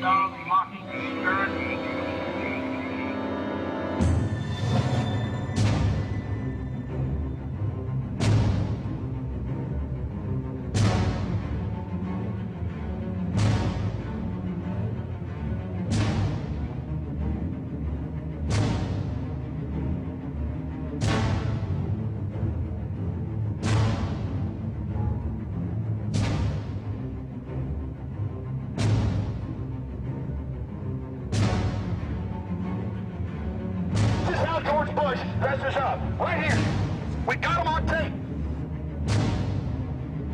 dogs mocking the spirit. George Bush dressed us up. Right here. We got him on tape.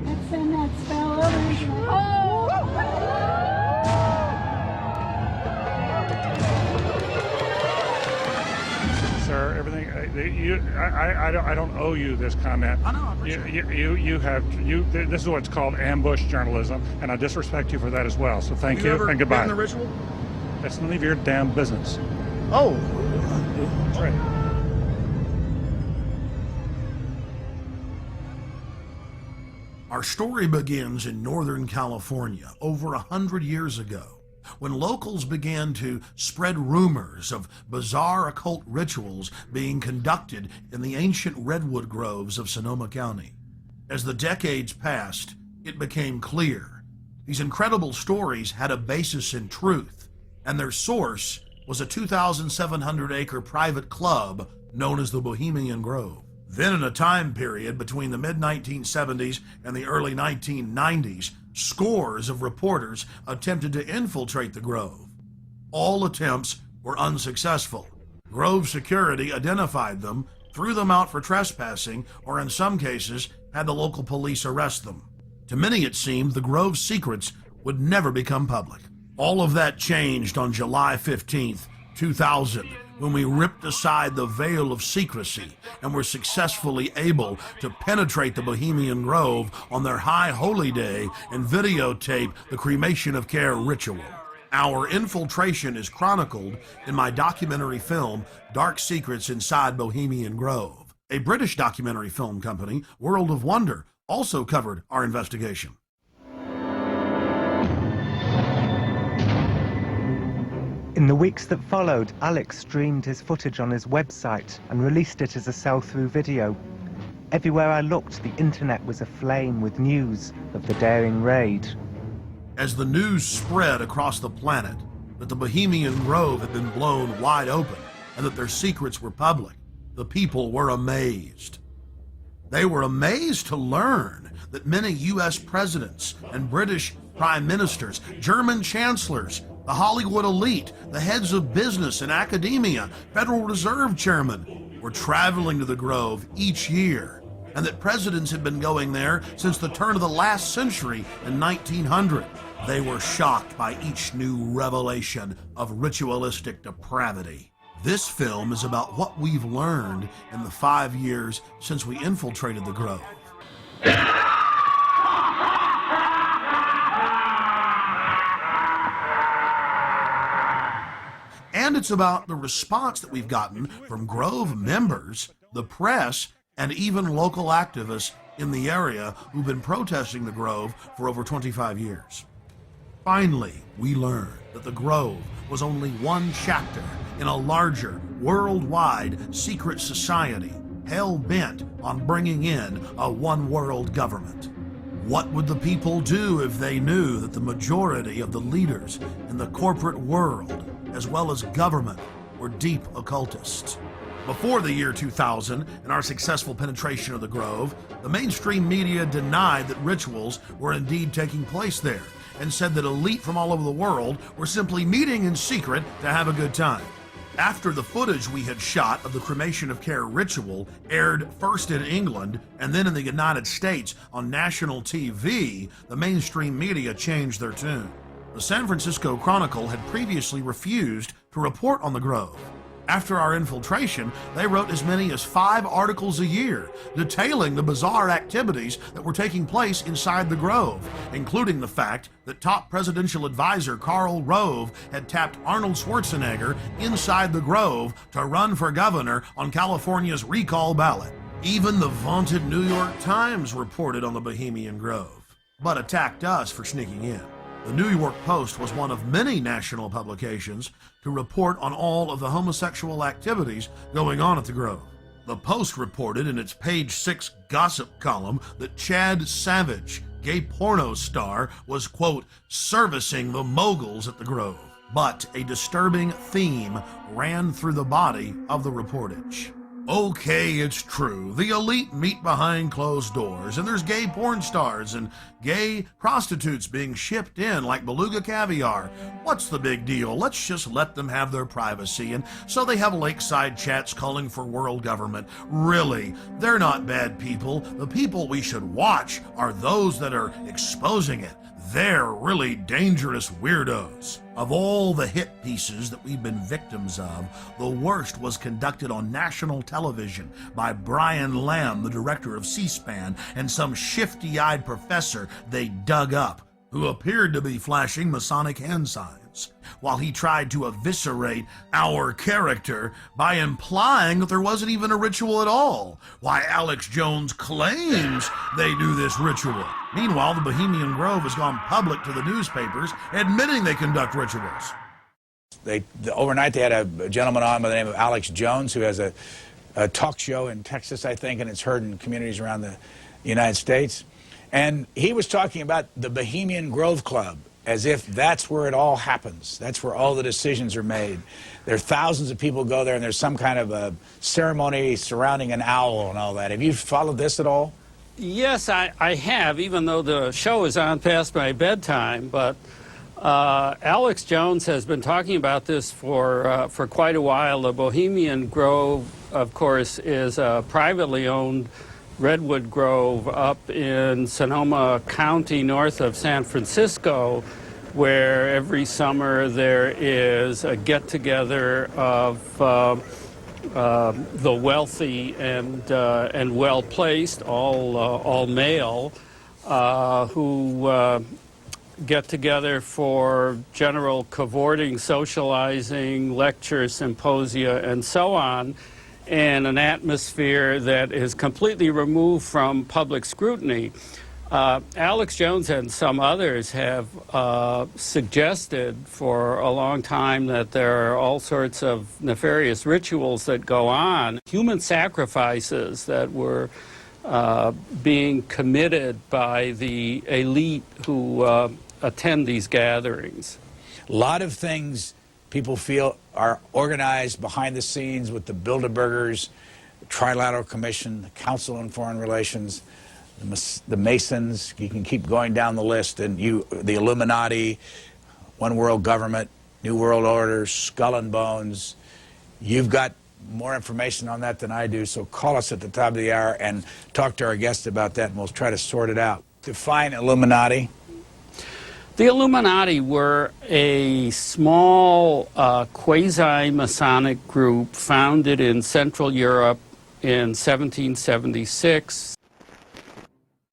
Let's send that spell over. Oh! Sir, everything. I don't owe you this comment. I know. I appreciate it. This is what's called ambush journalism, and I disrespect you for that as well. So thank you ever and goodbye. been in the ritual? That's none of your damn business. Oh. That's right. Our story begins in Northern California over 100 years ago, when locals began to spread rumors of bizarre occult rituals being conducted in the ancient redwood groves of Sonoma County. As the decades passed, it became clear these incredible stories had a basis in truth, and their source was a 2,700-acre private club known as the Bohemian Grove. Then, in a time period between the mid-1970s and the early 1990s, scores of reporters attempted to infiltrate the Grove. All attempts were unsuccessful. Grove security identified them, threw them out for trespassing, or in some cases, had the local police arrest them. To many, it seemed the Grove's secrets would never become public. All of that changed on July 15th, 2000, when we ripped aside the veil of secrecy and were successfully able to penetrate the Bohemian Grove on their high holy day and videotape the cremation of care ritual. Our infiltration is chronicled in my documentary film, Dark Secrets Inside Bohemian Grove. A British documentary film company, World of Wonder, also covered our investigation. In the weeks that followed, Alex streamed his footage on his website and released it as a sell-through video. Everywhere I looked, the internet was aflame with news of the daring raid. As the news spread across the planet that the Bohemian Grove had been blown wide open and that their secrets were public, the people were amazed. They were amazed to learn that many U.S. presidents and British prime ministers, German chancellors, the Hollywood elite, the heads of business and academia, Federal Reserve chairmen were traveling to the Grove each year, and that presidents had been going there since the turn of the last century in 1900. They were shocked by each new revelation of ritualistic depravity. This film is about what we've learned in the 5 years since we infiltrated the Grove. And it's about the response that we've gotten from Grove members, the press, and even local activists in the area who've been protesting the Grove for over 25 years. Finally, we learned that the Grove was only one chapter in a larger, worldwide secret society hell-bent on bringing in a one-world government. What would the people do if they knew that the majority of the leaders in the corporate world, as well as government, were deep occultists? Before the year 2000 and our successful penetration of the Grove, the mainstream media denied that rituals were indeed taking place there and said that elite from all over the world were simply meeting in secret to have a good time. After the footage we had shot of the cremation of care ritual aired first in England and then in the United States on national TV, the mainstream media changed their tune. The San Francisco Chronicle had previously refused to report on the Grove. After our infiltration, they wrote as many as 5 articles a year detailing the bizarre activities that were taking place inside the Grove, including the fact that top presidential advisor Karl Rove had tapped Arnold Schwarzenegger inside the Grove to run for governor on California's recall ballot. Even the vaunted New York Times reported on the Bohemian Grove, but attacked us for sneaking in. The New York Post was one of many national publications to report on all of the homosexual activities going on at the Grove. The Post reported in its page 6 gossip column that Chad Savage, gay porno star, was, quote, servicing the moguls at the Grove. But a disturbing theme ran through the body of the reportage. Okay, it's true. The elite meet behind closed doors, and there's gay porn stars and gay prostitutes being shipped in like beluga caviar. What's the big deal? Let's just let them have their privacy. And so they have lakeside chats calling for world government. Really, they're not bad people. The people we should watch are those that are exposing it. They're really dangerous weirdos. Of all the hit pieces that we've been victims of, the worst was conducted on national television by Brian Lamb, the director of C-SPAN, and some shifty-eyed professor they dug up, who appeared to be flashing Masonic hand signs, while he tried to eviscerate our character by implying that there wasn't even a ritual at all. Why, Alex Jones claims they do this ritual. Meanwhile, the Bohemian Grove has gone public to the newspapers, admitting they conduct rituals. Overnight they had a gentleman on by the name of Alex Jones, who has a talk show in Texas, I think, and it's heard in communities around the United States. And he was talking about the Bohemian Grove Club, as if that's where it all happens. That's where all the decisions are made. There are thousands of people go there, and there's some kind of a ceremony surrounding an owl and all that. Have you followed this at all? Yes, I have, even though the show is on past my bedtime. But Alex Jones has been talking about this for quite a while. The Bohemian Grove, of course, is a privately owned redwood grove up in Sonoma County, north of San Francisco, where every summer there is a get-together of the wealthy and well-placed, all male, who get together for general cavorting, socializing, lectures, symposia, and so on, in an atmosphere that is completely removed from public scrutiny. Alex Jones and some others have suggested for a long time that there are all sorts of nefarious rituals that go on, human sacrifices that were being committed by the elite who attend these gatherings. A lot of things people feel are organized behind the scenes with the Bilderbergers, the Trilateral Commission, the Council on Foreign Relations, the Masons. You can keep going down the list, and the Illuminati, One World Government, New World Order, Skull and Bones. You've got more information on that than I do, so call us at the top of the hour and talk to our guest about that, and we'll try to sort it out. Define Illuminati. The Illuminati were a small quasi-Masonic group founded in Central Europe in 1776.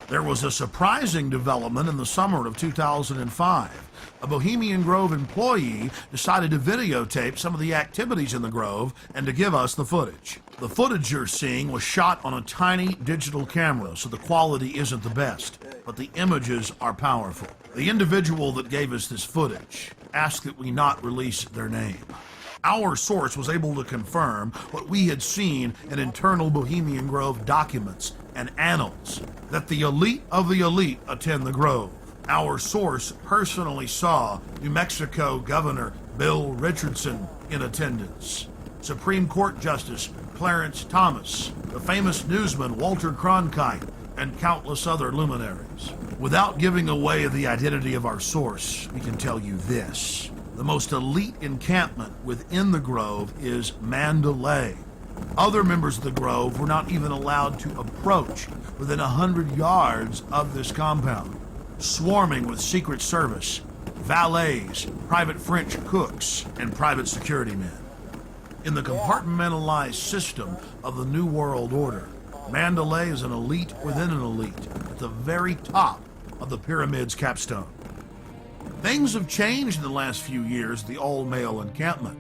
There was a surprising development in the summer of 2005. A Bohemian Grove employee decided to videotape some of the activities in the Grove and to give us the footage. The footage you're seeing was shot on a tiny digital camera, so the quality isn't the best, but the images are powerful. The individual that gave us this footage asked that we not release their name. Our source was able to confirm what we had seen in internal Bohemian Grove documents and annals, that the elite of the elite attend the Grove. Our source personally saw New Mexico Governor Bill Richardson in attendance, Supreme Court Justice Clarence Thomas, the famous newsman Walter Cronkite, and countless other luminaries. Without giving away the identity of our source, we can tell you this. The most elite encampment within the Grove is Mandalay. Other members of the Grove were not even allowed to approach within 100 yards of this compound, swarming with Secret Service, valets, private French cooks, and private security men. In the compartmentalized system of the New World Order, Mandalay is an elite within an elite, at the very top of the pyramid's capstone. Things have changed in the last few years at the all-male encampment.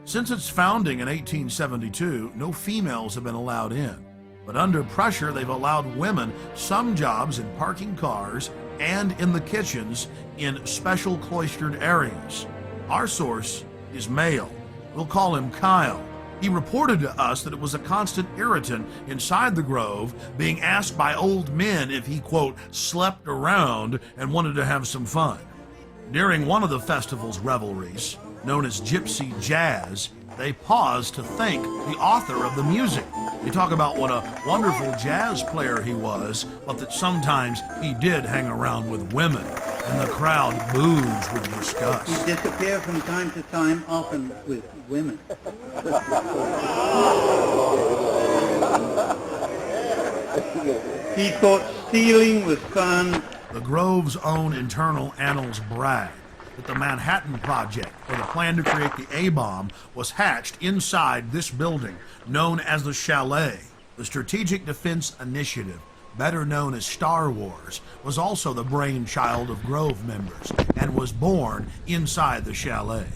Since its founding in 1872, no females have been allowed in. But under pressure, they've allowed women some jobs in parking cars and in the kitchens in special cloistered areas. Our source is male. We'll call him Kyle. He reported to us that it was a constant irritant inside the Grove, being asked by old men if he, quote, slept around and wanted to have some fun. During one of the festival's revelries, known as Gypsy Jazz, they paused to thank the author of the music. They talk about what a wonderful jazz player he was, but that sometimes he did hang around with women, and the crowd boos with disgust. He disappeared from time to time, often with women. He thought stealing was fun. The Grove's own internal annals brag that the Manhattan Project, or the plan to create the A-bomb, was hatched inside this building, known as the Chalet. The Strategic Defense Initiative, better known as Star Wars, was also the brainchild of Grove members and was born inside the Chalet.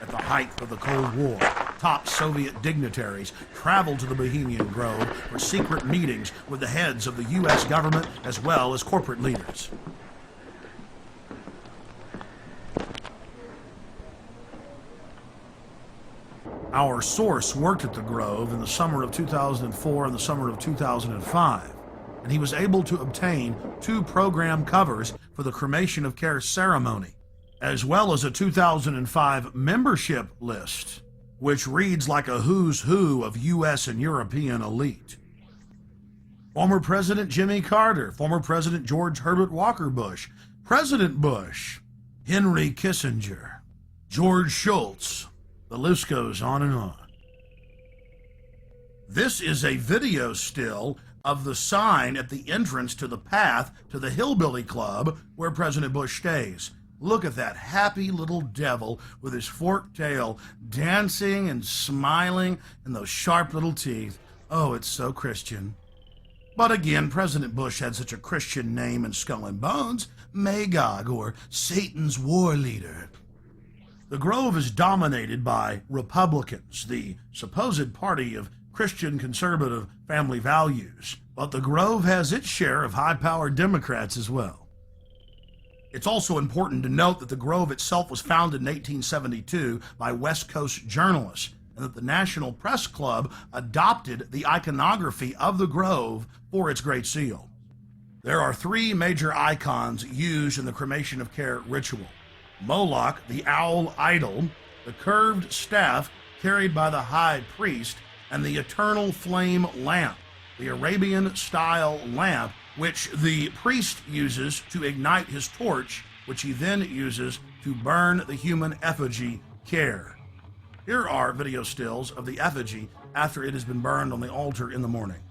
At the height of the Cold War, top Soviet dignitaries traveled to the Bohemian Grove for secret meetings with the heads of the U.S. government as well as corporate leaders. Our source worked at the Grove in the summer of 2004 and the summer of 2005, and he was able to obtain 2 program covers for the cremation of care ceremony, as well as a 2005 membership list, which reads like a who's who of U.S. and European elite. Former President Jimmy Carter, former President George Herbert Walker Bush, President Bush, Henry Kissinger, George Shultz. The list goes on and on. This is a video still of the sign at the entrance to the path to the Hillbilly Club where President Bush stays. Look at that happy little devil with his forked tail dancing and smiling and those sharp little teeth. Oh, it's so Christian. But again, President Bush had such a Christian name in Skull and Bones, Magog, or Satan's war leader. The Grove is dominated by Republicans, the supposed party of Christian conservative family values, but the Grove has its share of high-powered Democrats as well. It's also important to note that the Grove itself was founded in 1872 by West Coast journalists, and that the National Press Club adopted the iconography of the Grove for its Great Seal. There are 3 major icons used in the cremation of care ritual: Moloch, the owl idol, the curved staff carried by the high priest, and the eternal flame lamp, the Arabian-style lamp which the priest uses to ignite his torch, which he then uses to burn the human effigy Care. Here are video stills of the effigy after it has been burned on the altar in the morning.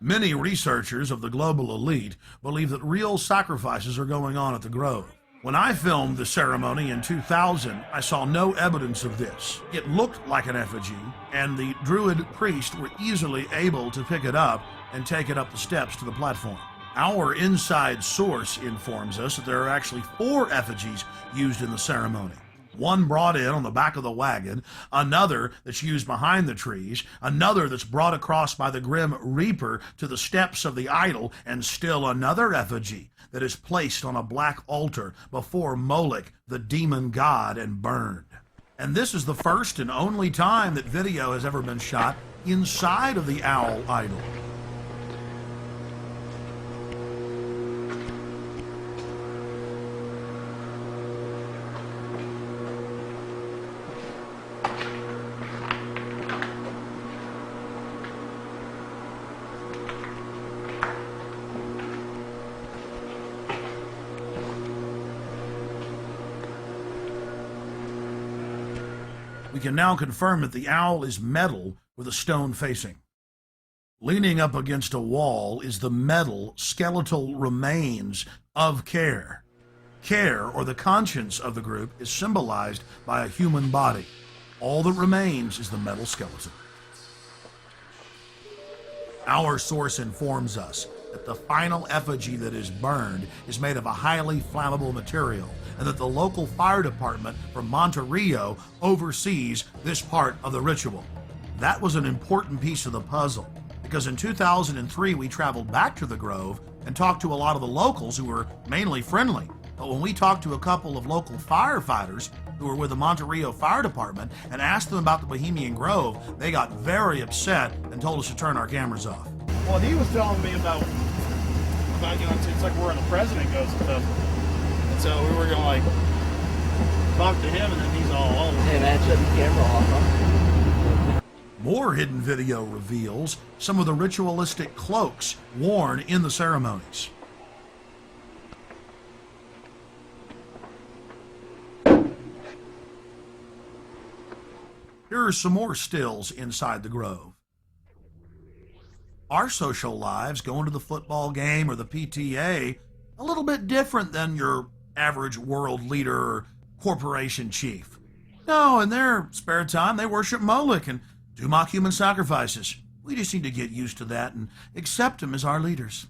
Many researchers of the global elite believe that real sacrifices are going on at the Grove. When I filmed the ceremony in 2000, I saw no evidence of this. It looked like an effigy, and the Druid priests were easily able to pick it up and take it up the steps to the platform. Our inside source informs us that there are actually 4 effigies used in the ceremony. One brought in on the back of the wagon, another that's used behind the trees, another that's brought across by the Grim Reaper to the steps of the idol, and still another effigy that is placed on a black altar before Moloch, the demon god, and burned. And this is the first and only time that video has ever been shot inside of the owl idol. We can now confirm that the owl is metal with a stone facing. Leaning up against a wall is the metal skeletal remains of Care. Care, or the conscience of the group, is symbolized by a human body. All that remains is the metal skeleton. Our source informs us that the final effigy that is burned is made of a highly flammable material, and that the local fire department from Monterrey oversees this part of the ritual. That was an important piece of the puzzle, because in 2003 we traveled back to the Grove and talked to a lot of the locals who were mainly friendly. But when we talked to a couple of local firefighters who were with the Monterrey Fire Department and asked them about the Bohemian Grove, they got very upset and told us to turn our cameras off. Well, he was telling me about you know, it's like where the president goes and stuff. And so we were gonna like talk to him, and then he's all over. Hey man, shut the camera off, huh? More hidden video reveals some of the ritualistic cloaks worn in the ceremonies. Here are some more stills inside the Grove. Our social lives, going to the football game or the PTA, a little bit different than your average world leader or corporation chief. No, in their spare time, they worship Moloch and do mock human sacrifices. We just need to get used to that and accept them as our leaders.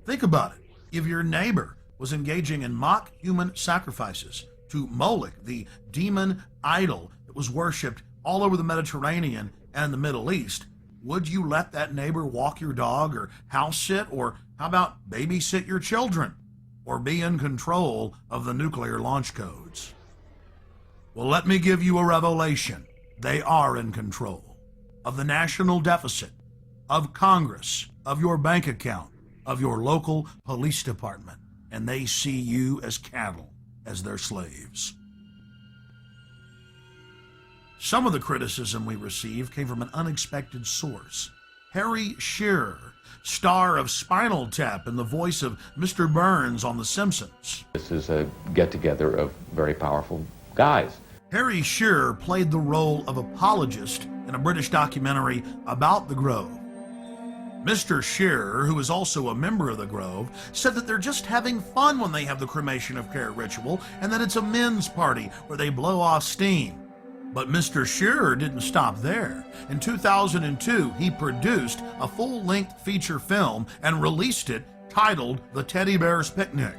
Think about it. If your neighbor was engaging in mock human sacrifices to Moloch, the demon idol that was worshipped all over the Mediterranean and the Middle East, would you let that neighbor walk your dog or house sit, or how about babysit your children, or be in control of the nuclear launch codes? Well, let me give you a revelation. They are in control of the national deficit, of Congress, of your bank account, of your local police department, and they see you as cattle, as their slaves. Some of the criticism we received came from an unexpected source. Harry Shearer, star of Spinal Tap and the voice of Mr. Burns on The Simpsons. This is a get-together of very powerful guys. Harry Shearer played the role of apologist in a British documentary about the Grove. Mr. Shearer, who is also a member of the Grove, said that they're just having fun when they have the cremation of care ritual, and that it's a men's party where they blow off steam. But Mr. Shearer didn't stop there. In 2002, he produced a full-length feature film and released it titled The Teddy Bear's Picnic.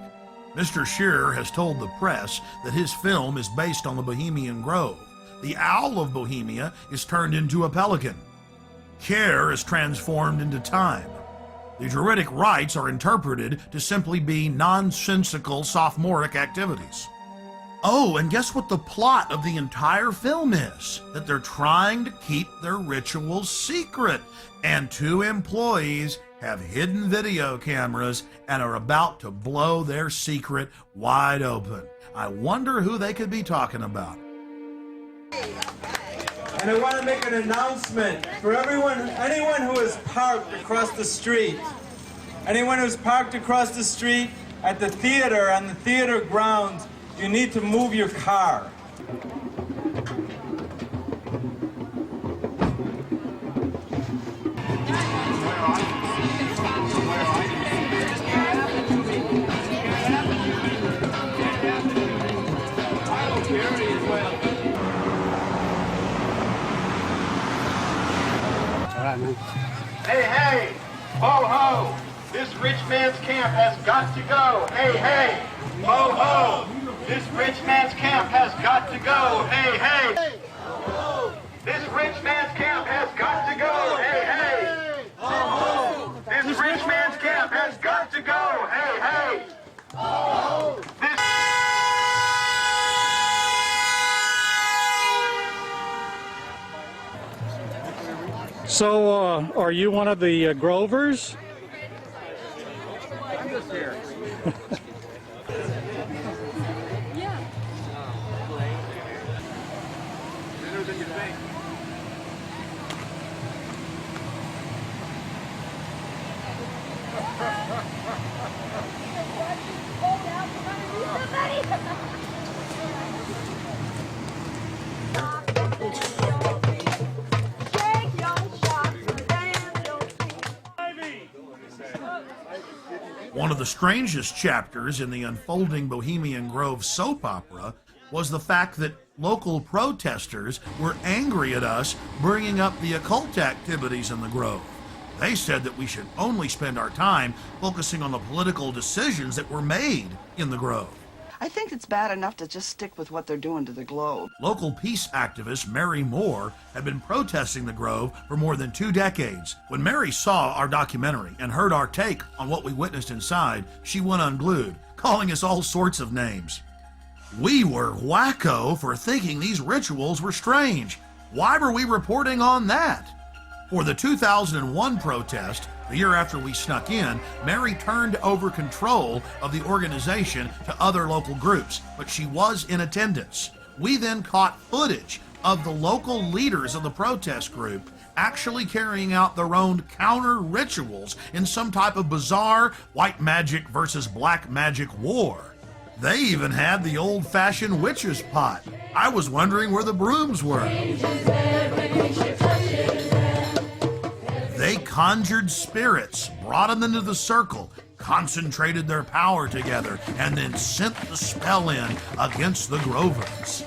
Mr. Shearer has told the press that his film is based on the Bohemian Grove. The owl of Bohemia is turned into a pelican. Care is transformed into time. The Druidic rites are interpreted to simply be nonsensical sophomoric activities. Oh, and guess what the plot of the entire film is? That they're trying to keep their rituals secret, and 2 employees have hidden video cameras and are about to blow their secret wide open. I wonder who they could be talking about. And I want to make an announcement for anyone who is parked across the street. Anyone who's parked across the street at the theater, on the theater grounds, you need to move your car. Hey, hey, ho, ho, this rich man's camp has got to go. Hey, hey, ho, ho, this rich man's camp has got to go. Hey, hey, this rich man's camp has got to go. Hey, hey, this rich man's camp has got to go. Hey, hey, this. So, are you one of the Grovers? I'm just here. Yeah. Better than you think. One of the strangest chapters in the unfolding Bohemian Grove soap opera was the fact that local protesters were angry at us bringing up the occult activities in the Grove. They said that we should only spend our time focusing on the political decisions that were made in the Grove. I think it's bad enough to just stick with what they're doing to the Globe. Local peace activist Mary Moore had been protesting the Grove for more than 2 decades. When Mary saw our documentary and heard our take on what we witnessed inside, she went unglued, calling us all sorts of names. We were wacko for thinking these rituals were strange. Why were we reporting on that? For the 2001 protest, the year after we snuck in, Mary turned over control of the organization to other local groups, but she was in attendance. We then caught footage of the local leaders of the protest group actually carrying out their own counter rituals in some type of bizarre white magic versus black magic war. They even had the old-fashioned witch's pot. I was wondering where the brooms were. They conjured spirits, brought them into the circle, concentrated their power together, and then sent the spell in against the Grovers.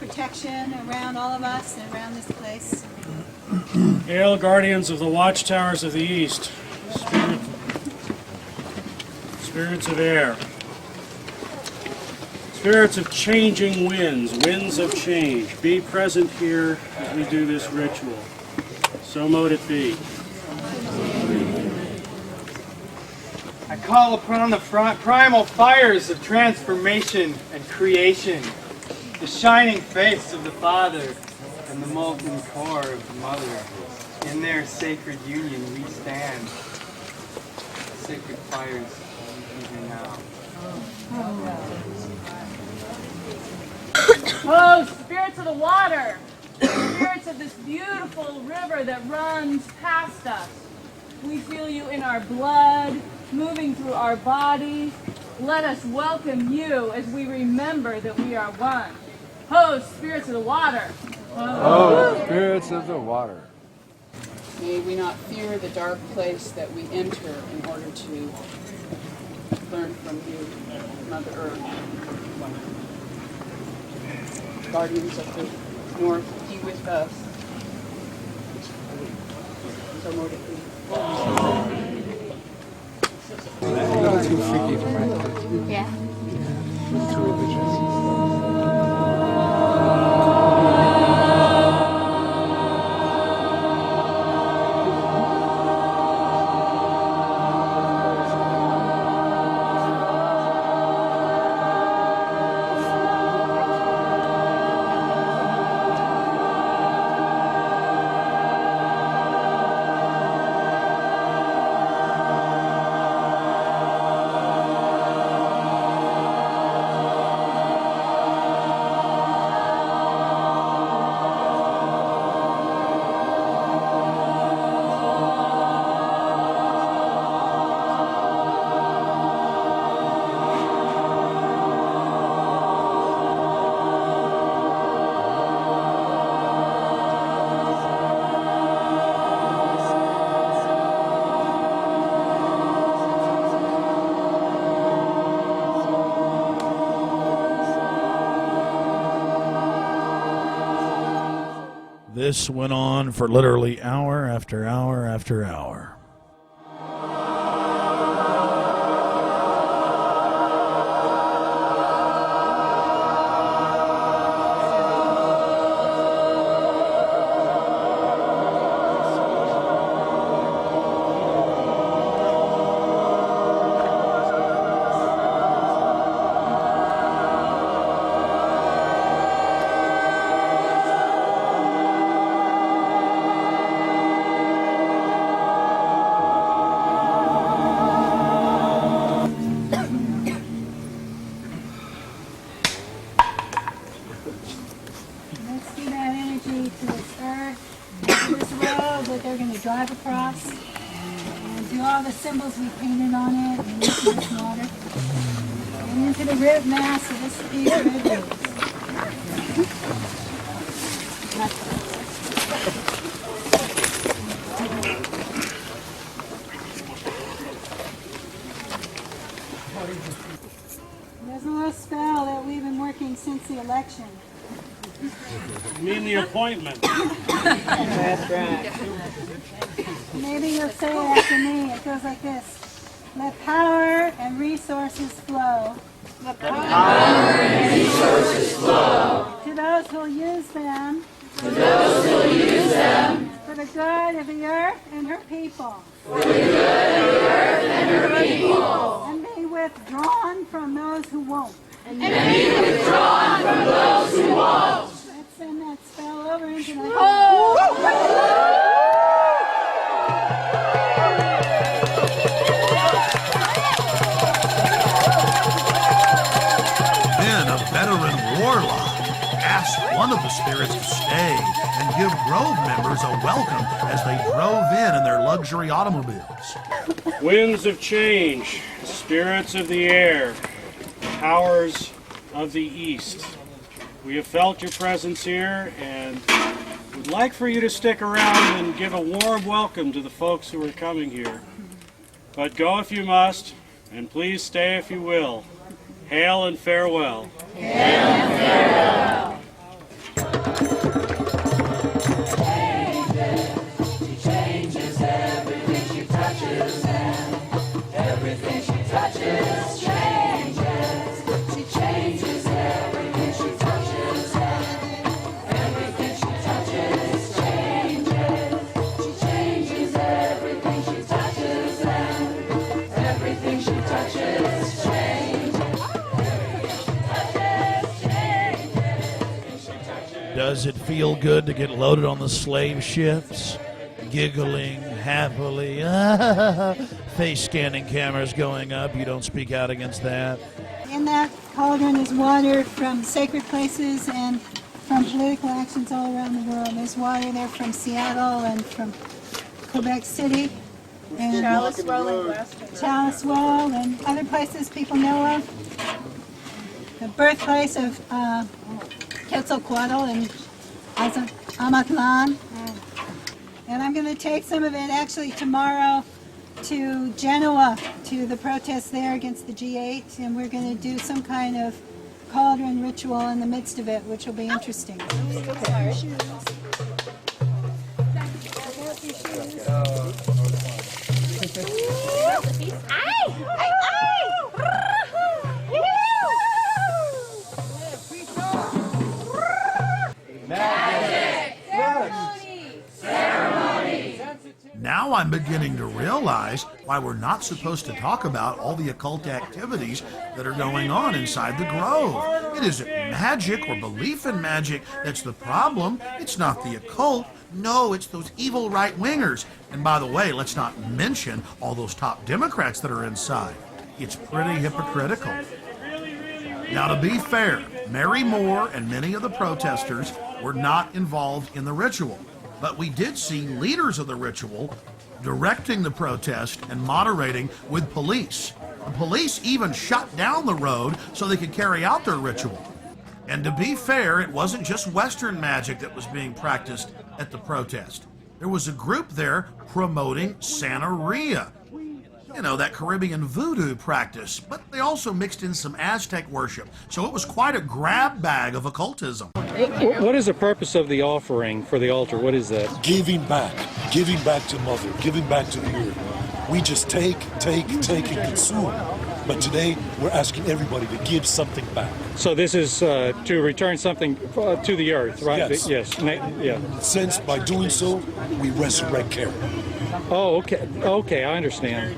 Protection around all of us and around this place. Hail, guardians of the watchtowers of the east, spirits of air, spirits of changing winds of change, be present here as we do this ritual. So mote it be. I call upon the primal fires of transformation and creation, the shining face of the Father and the molten core of the Mother. In their sacred union we stand, sacred fires even now. Oh, spirits of the water, spirits of this beautiful river that runs past us. We feel you in our blood, moving through our body. Let us welcome you as we remember that we are one. Ho, spirits of the water! Ho, spirits of the water! May we not fear the dark place that we enter in order to learn from you, Mother Earth. Guardians of the North, be with us. So mote it be. A little too freaky for my taste. Yeah. Too religious. This went on for literally hour after hour after hour. this road that they're going to drive across and do all the symbols we painted on it and into this water and into the root mass of this piece of river. There's a little spell that we've been working since the election. You mean the appointment? That's right. Maybe you'll say it after me. It goes like this. Let power and resources flow. Let power and resources flow. To those who'll use them. To those who'll use them. For the good of the earth and her people. For the good of the earth and her people. And be withdrawn from those who won't. And be withdrawn from those who won't. Let's send that spell over into the... Then a veteran warlock asked one of the spirits to stay and give Grove members a welcome as they drove in their luxury automobiles. Winds of change, spirits of the air, powers of the east. We have felt your presence here and would like for you to stick around and give a warm welcome to the folks who are coming here. But go if you must, and please stay if you will. Hail and farewell. Hail and farewell. She changes everything she touches, and everything she touches changes. She changes everything she touches, and everything she touches changes. She changes everything she touches, and everything she touches changes. Does it feel good to get loaded on the slave ships? Giggling happily. Face scanning cameras going up. You don't speak out against that. In that cauldron is water from sacred places and from political actions all around the world. There's water there from Seattle and from Quebec City. And Chalice-Well and other places people know of. The birthplace of Quetzalcoatl and Amatlan. And I'm going to take some of it actually tomorrow to Genoa, to the protest there against the G8, and we're going to do some kind of cauldron ritual in the midst of it, which will be interesting. Now I'm beginning to realize why we're not supposed to talk about all the occult activities that are going on inside the Grove. It isn't magic or belief in magic that's the problem. It's not the occult. No, it's those evil right-wingers. And by the way, let's not mention all those top Democrats that are inside. It's pretty hypocritical. Now, to be fair, Mary Moore and many of the protesters were not involved in the ritual. But we did see leaders of the ritual directing the protest and moderating with police. The police even shut down the road so they could carry out their ritual. And to be fair, it wasn't just Western magic that was being practiced at the protest. There was a group there promoting Santeria. You know, that Caribbean voodoo practice, but they also mixed in some Aztec worship. So it was quite a grab bag of occultism. What is the purpose of the offering for the altar? What is that? Giving back to Mother, giving back to the earth. We just take, and consume. But today, we're asking everybody to give something back. So this is to return something to the earth, right? Yes. Yeah. Since by doing so, we resurrect care. Oh, okay. Okay, I understand.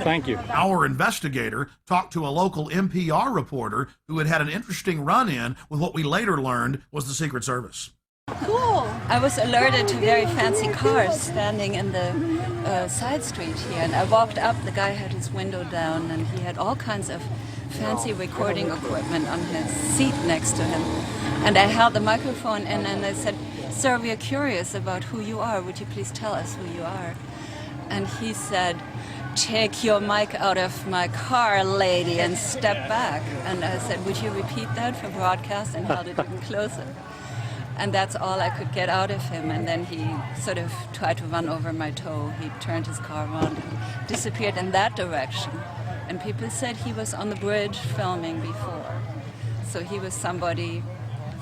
Thank you. Our investigator talked to a local NPR reporter who had had an interesting run-in with what we later learned was the Secret Service. Cool. I was alerted to very fancy cars standing in the side street here, and I walked up. The guy had his window down, and he had all kinds of fancy recording equipment on his seat next to him. And I held the microphone in and I said, "Sir, we are curious about who you are. Would you please tell us who you are?" And he said, "Take your mic out of my car, lady, and step back." And I said, "Would you repeat that for broadcast?" And held it even closer. And that's all I could get out of him. And then he sort of tried to run over my toe. He turned his car around and disappeared in that direction. And people said he was on the bridge filming before. So he was somebody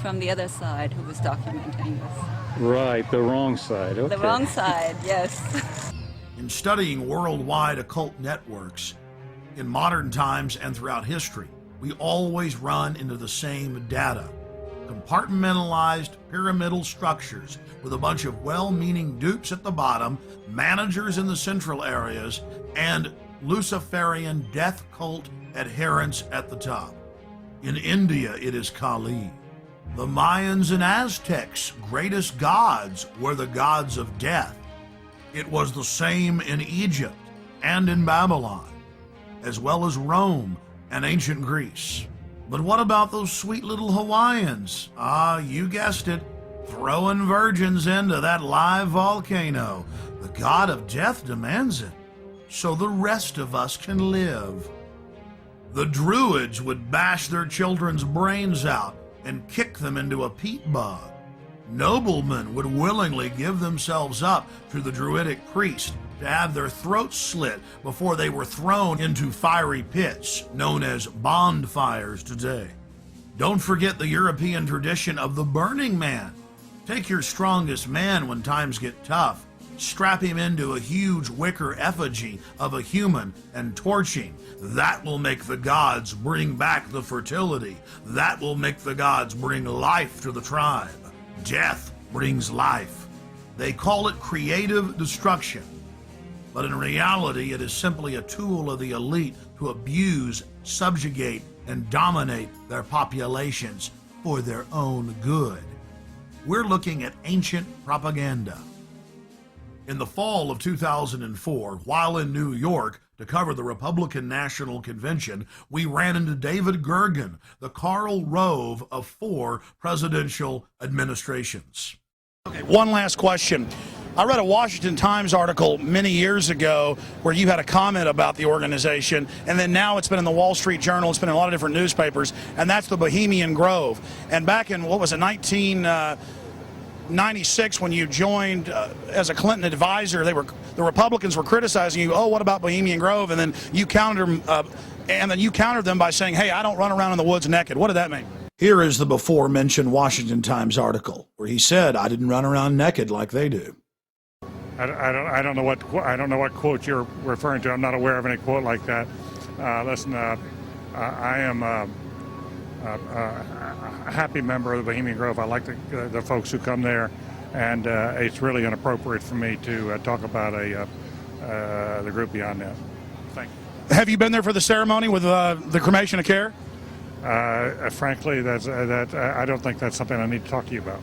from the other side who was documenting this. Right, the wrong side. Okay. The wrong side, yes. In studying worldwide occult networks, in modern times and throughout history, we always run into the same data. Compartmentalized pyramidal structures with a bunch of well-meaning dupes at the bottom, managers in the central areas, and Luciferian death cult adherents at the top. In India, it is Kali. The Mayans and Aztecs' greatest gods were the gods of death. It was the same in Egypt and in Babylon, as well as Rome and ancient Greece. But what about those sweet little Hawaiians? You guessed it, throwing virgins into that live volcano. The god of death demands it, so the rest of us can live. The Druids would bash their children's brains out and kick them into a peat bog. Noblemen would willingly give themselves up to the Druidic priest to have their throats slit before they were thrown into fiery pits, known as bonfires today. Don't forget the European tradition of the Burning Man. Take your strongest man when times get tough, strap him into a huge wicker effigy of a human and torch him. That will make the gods bring back the fertility. That will make the gods bring life to the tribe. Death brings life. They call it creative destruction. But in reality, it is simply a tool of the elite to abuse, subjugate, and dominate their populations for their own good. We're looking at ancient propaganda. In the fall of 2004, while in New York to cover the Republican National Convention, we ran into David Gergen, the Karl Rove of 4 presidential administrations. Okay, one last question. I read a Washington Times article many years ago where you had a comment about the organization, and then now it's been in the Wall Street Journal, it's been in a lot of different newspapers, and that's the Bohemian Grove. And back in, 1996, when you joined as a Clinton advisor, the Republicans were criticizing you. Oh, what about Bohemian Grove? And then you countered them by saying, "Hey, I don't run around in the woods naked." What did that mean? Here is the before-mentioned Washington Times article where he said, "I didn't run around naked like they do." I don't know what quote you're referring to. I'm not aware of any quote like that. Listen, I am a happy member of the Bohemian Grove. I like the folks who come there, and it's really inappropriate for me to talk about the group beyond that. Thank you. Have you been there for the ceremony with the cremation of care? Frankly, I don't think that's something I need to talk to you about.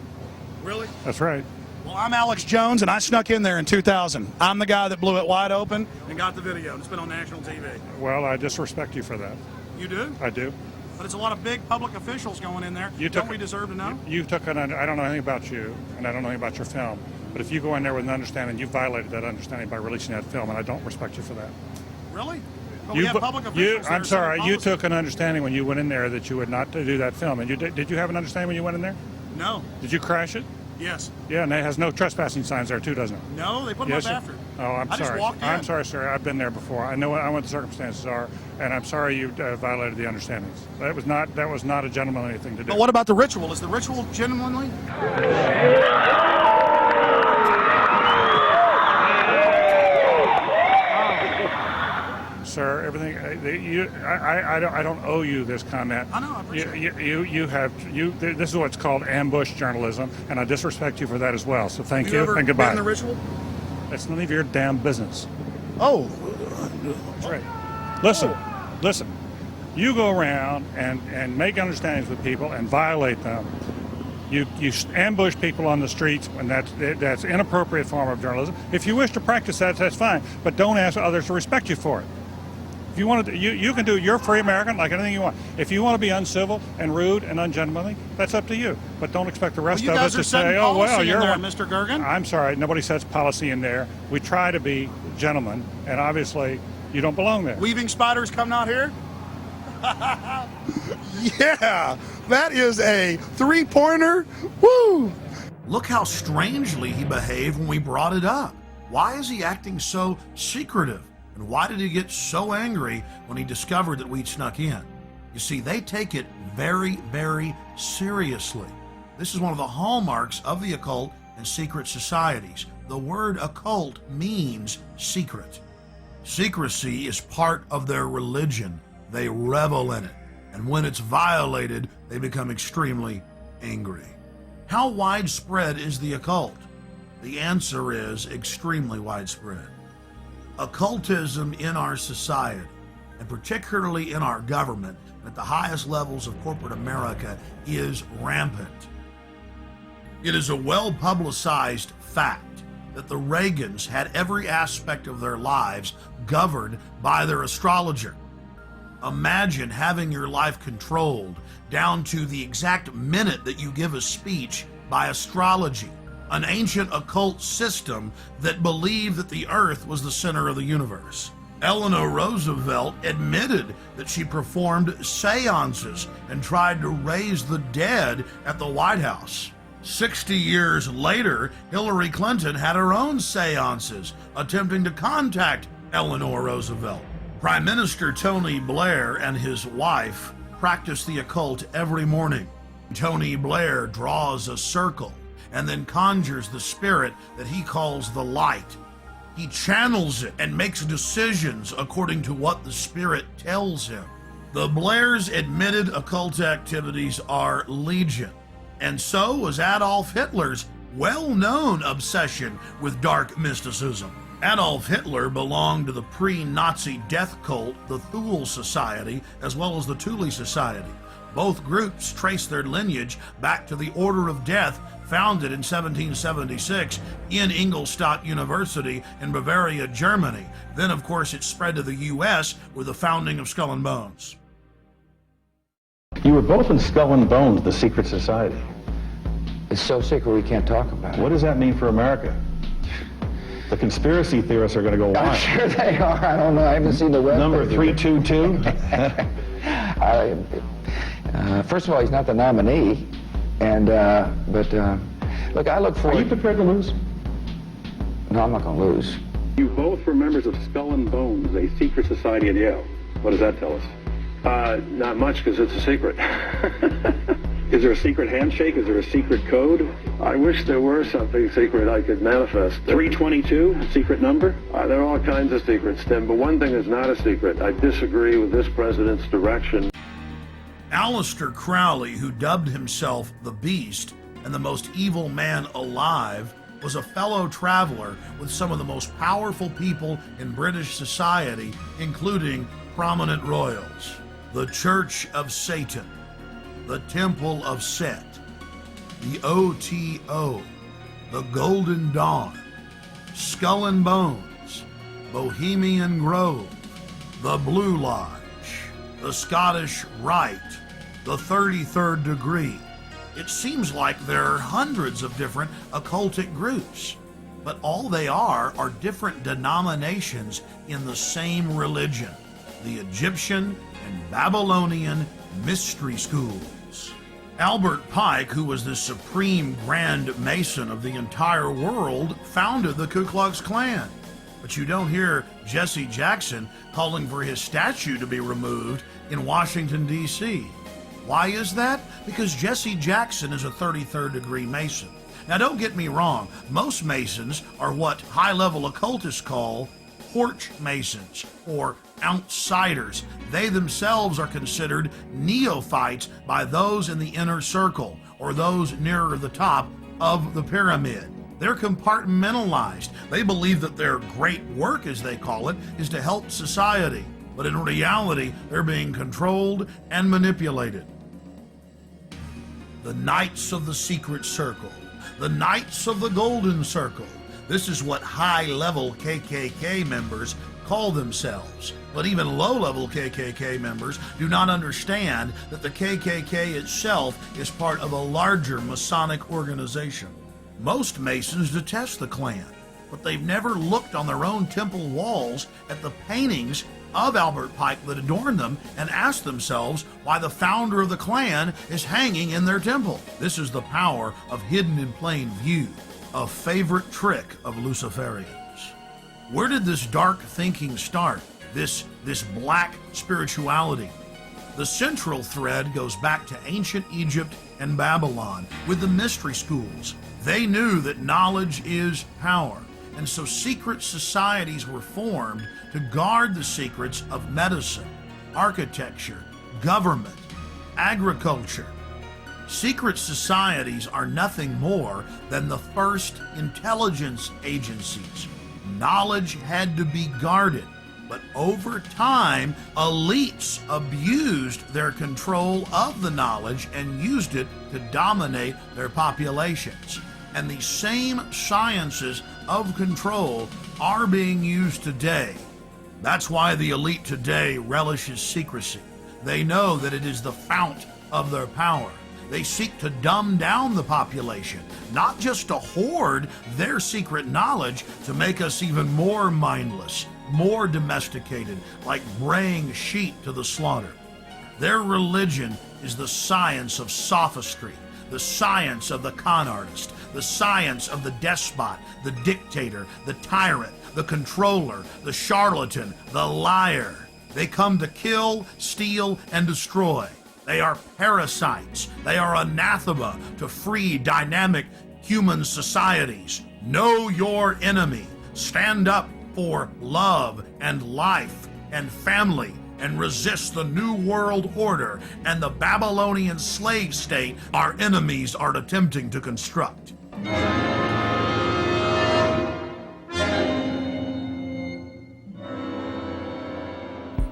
Really? That's right. Well, I'm Alex Jones, and I snuck in there in 2000. I'm the guy that blew it wide open and got the video, and it's been on national TV. Well, I disrespect you for that. You do? I do. But it's a lot of big public officials going in there. Don't we deserve to know? I don't know anything about you, and I don't know anything about your film. But if you go in there with an understanding, you violated that understanding by releasing that film, and I don't respect you for that. Really? But we have public officials I'm sorry, you took an understanding when you went in there that you would not do that film. And did you have an understanding when you went in there? No. Did you crash it? Yes. Yeah, and it has no trespassing signs there too, doesn't it? No, they put them up after. Oh, I'm sorry. Just walked in. I'm sorry, sir. I've been there before. I know what the circumstances are, and I'm sorry you violated the understandings. That was not a gentlemanly thing to do. But what about the ritual? Is the ritual gentlemanly? Sir, everything. I don't owe you this comment. I know. I appreciate it. This is what's called ambush journalism, and I disrespect you for that as well. So thank you and goodbye. Been in the ritual? That's none of your damn business. Oh, that's right. Listen. You go around and make understandings with people and violate them. You ambush people on the streets, and that's an inappropriate form of journalism. If you wish to practice that, that's fine, but don't ask others to respect you for it. If you want to, you can do. You're a free American, like anything you want. If you want to be uncivil and rude and ungentlemanly, that's up to you. But don't expect the rest of us to say, "Oh well, you're there, one." Mr. Gergen. I'm sorry, nobody sets policy in there. We try to be gentlemen, and obviously, you don't belong there. Weaving spiders coming out here? Yeah, that is a three-pointer. Woo! Look how strangely he behaved when we brought it up. Why is he acting so secretive? And why did he get so angry when he discovered that we'd snuck in? You see, they take it very, very seriously. This is one of the hallmarks of the occult and secret societies. The word occult means secret. Secrecy is part of their religion. They revel in it. And when it's violated, they become extremely angry. How widespread is the occult? The answer is extremely widespread. Occultism in our society, and particularly in our government, at the highest levels of corporate America, is rampant. It is a well-publicized fact that the Reagans had every aspect of their lives governed by their astrologer. Imagine having your life controlled down to the exact minute that you give a speech by astrology, an ancient occult system that believed that the earth was the center of the universe. Eleanor Roosevelt admitted that she performed seances and tried to raise the dead at the White House. 60 years later, Hillary Clinton had her own seances attempting to contact Eleanor Roosevelt. Prime Minister Tony Blair and his wife practice the occult every morning. Tony Blair draws a circle and then conjures the spirit that he calls the light. He channels it and makes decisions according to what the spirit tells him. The Blairs' admitted occult activities are legion, and so was Adolf Hitler's well-known obsession with dark mysticism. Adolf Hitler belonged to the pre-Nazi death cult, the Thule Society, as well as the Thule Society. Both groups trace their lineage back to the Order of Death, founded in 1776 in Ingolstadt University in Bavaria, Germany. Then, of course, it spread to the U.S. with the founding of Skull and Bones. You were both in Skull and Bones, the secret society. It's so secret we can't talk about it. What does that mean for America? The conspiracy theorists are going to go wild. I'm sure they are. I don't know. I haven't seen the web. Number 322? First of all, he's not the nominee. And, look, I look forward... Are you prepared to lose? No, I'm not going to lose. You both were members of Skull and Bones, a secret society at Yale. What does that tell us? Not much, because it's a secret. Is there a secret handshake? Is there a secret code? I wish there were something secret I could manifest. 322, secret number? There are all kinds of secrets, Tim, but one thing is not a secret. I disagree with this president's direction. Aleister Crowley, who dubbed himself the Beast and the most evil man alive, was a fellow traveler with some of the most powerful people in British society, including prominent royals. The Church of Satan, the Temple of Set, the OTO, the Golden Dawn, Skull and Bones, Bohemian Grove, the Blue Lodge, the Scottish Rite, the 33rd Degree. It seems like there are hundreds of different occultic groups, but all they are different denominations in the same religion, the Egyptian and Babylonian mystery schools. Albert Pike, who was the supreme Grand Mason of the entire world, founded the Ku Klux Klan. But you don't hear Jesse Jackson calling for his statue to be removed in Washington, D.C. Why is that? Because Jesse Jackson is a 33rd degree Mason. Now, don't get me wrong. Most Masons are what high-level occultists call porch Masons or outsiders. They themselves are considered neophytes by those in the inner circle or those nearer the top of the pyramid. They're compartmentalized. They believe that their great work, as they call it, is to help society. But in reality, they're being controlled and manipulated. The Knights of the Secret Circle, the Knights of the Golden Circle. This is what high-level KKK members call themselves. But even low-level KKK members do not understand that the KKK itself is part of a larger Masonic organization. Most Masons detest the Klan, but they've never looked on their own temple walls at the paintings of Albert Pike that adorn them and asked themselves why the founder of the Klan is hanging in their temple. This is the power of hidden in plain view, a favorite trick of Luciferians. Where did this dark thinking start? This black spirituality? The central thread goes back to ancient Egypt and Babylon with the mystery schools. They knew that knowledge is power, and so secret societies were formed to guard the secrets of medicine, architecture, government, agriculture. Secret societies are nothing more than the first intelligence agencies. Knowledge had to be guarded, but over time, elites abused their control of the knowledge and used it to dominate their populations. And the same sciences of control are being used today. That's why the elite today relishes secrecy. They know that it is the fount of their power. They seek to dumb down the population, not just to hoard their secret knowledge to make us even more mindless, more domesticated, like braying sheep to the slaughter. Their religion is the science of sophistry, the science of the con artist, the science of the despot, the dictator, the tyrant, the controller, the charlatan, the liar. They come to kill, steal, and destroy. They are parasites. They are anathema to free, dynamic human societies. Know your enemy. Stand up for love and life and family and resist the New World Order and the Babylonian slave state our enemies are attempting to construct.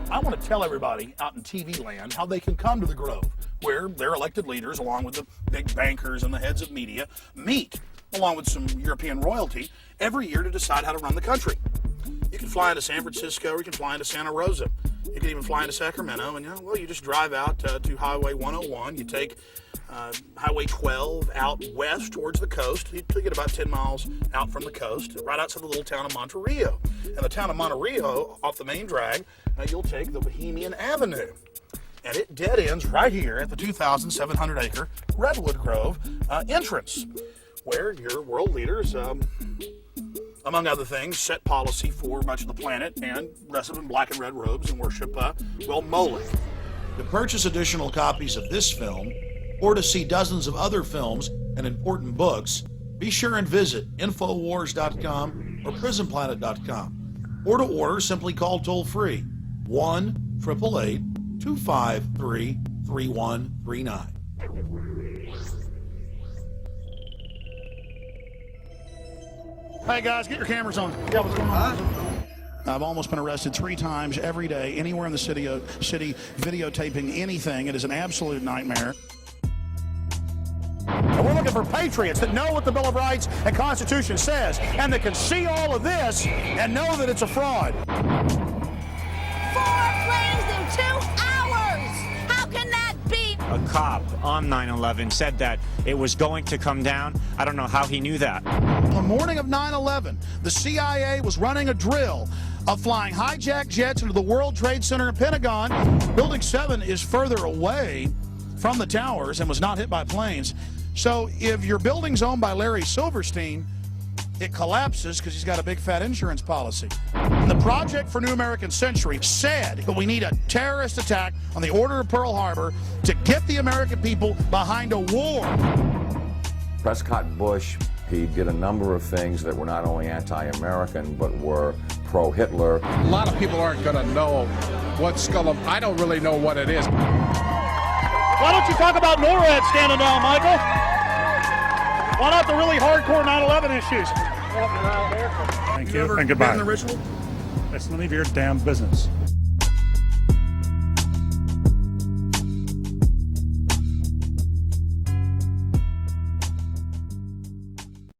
I want to tell everybody out in TV land how they can come to the Grove, where their elected leaders, along with the big bankers and the heads of media, meet, along with some European royalty, every year to decide how to run the country. You can fly into San Francisco, or you can fly into Santa Rosa. You can even fly into Sacramento, and you just drive out to Highway 101. You take Highway 12 out west towards the coast. You get about 10 miles out from the coast, right outside the little town of Monterey. And the town of Monterey, off the main drag, you'll take the Bohemian Avenue. And it dead ends right here at the 2,700-acre Redwood Grove entrance, where your world leaders, among other things, set policy for much of the planet and dress up in black and red robes and worship, Moloch. To purchase additional copies of this film, or to see dozens of other films and important books, be sure and visit Infowars.com or PrisonPlanet.com. Or to order, simply call toll-free 1-888-253-3139. Hey guys, get your cameras on. Yeah, what's going on? I've almost been arrested 3 times every day, anywhere in the city, videotaping anything. It is an absolute nightmare. And we're looking for patriots that know what the Bill of Rights and Constitution says, and that can see all of this and know that it's a fraud. 4 planes in 2 hours! How can that be? A cop on 9/11 said that it was going to come down. I don't know how he knew that. On the morning of 9/11, the CIA was running a drill of flying hijacked jets into the World Trade Center and Pentagon. Building 7 is further away from the towers and was not hit by planes. So if your building's owned by Larry Silverstein, it collapses because he's got a big fat insurance policy. And the Project for New American Century said that we need a terrorist attack on the Order of Pearl Harbor to get the American people behind a war. Prescott Bush, he did a number of things that were not only anti-American, but were pro-Hitler. A lot of people aren't going to know what Skull and... I don't really know what it is. Why don't you talk about NORAD standing down, Michael? Why not the really hardcore 9/11 issues? Thank you, and goodbye. That's none of your damn business.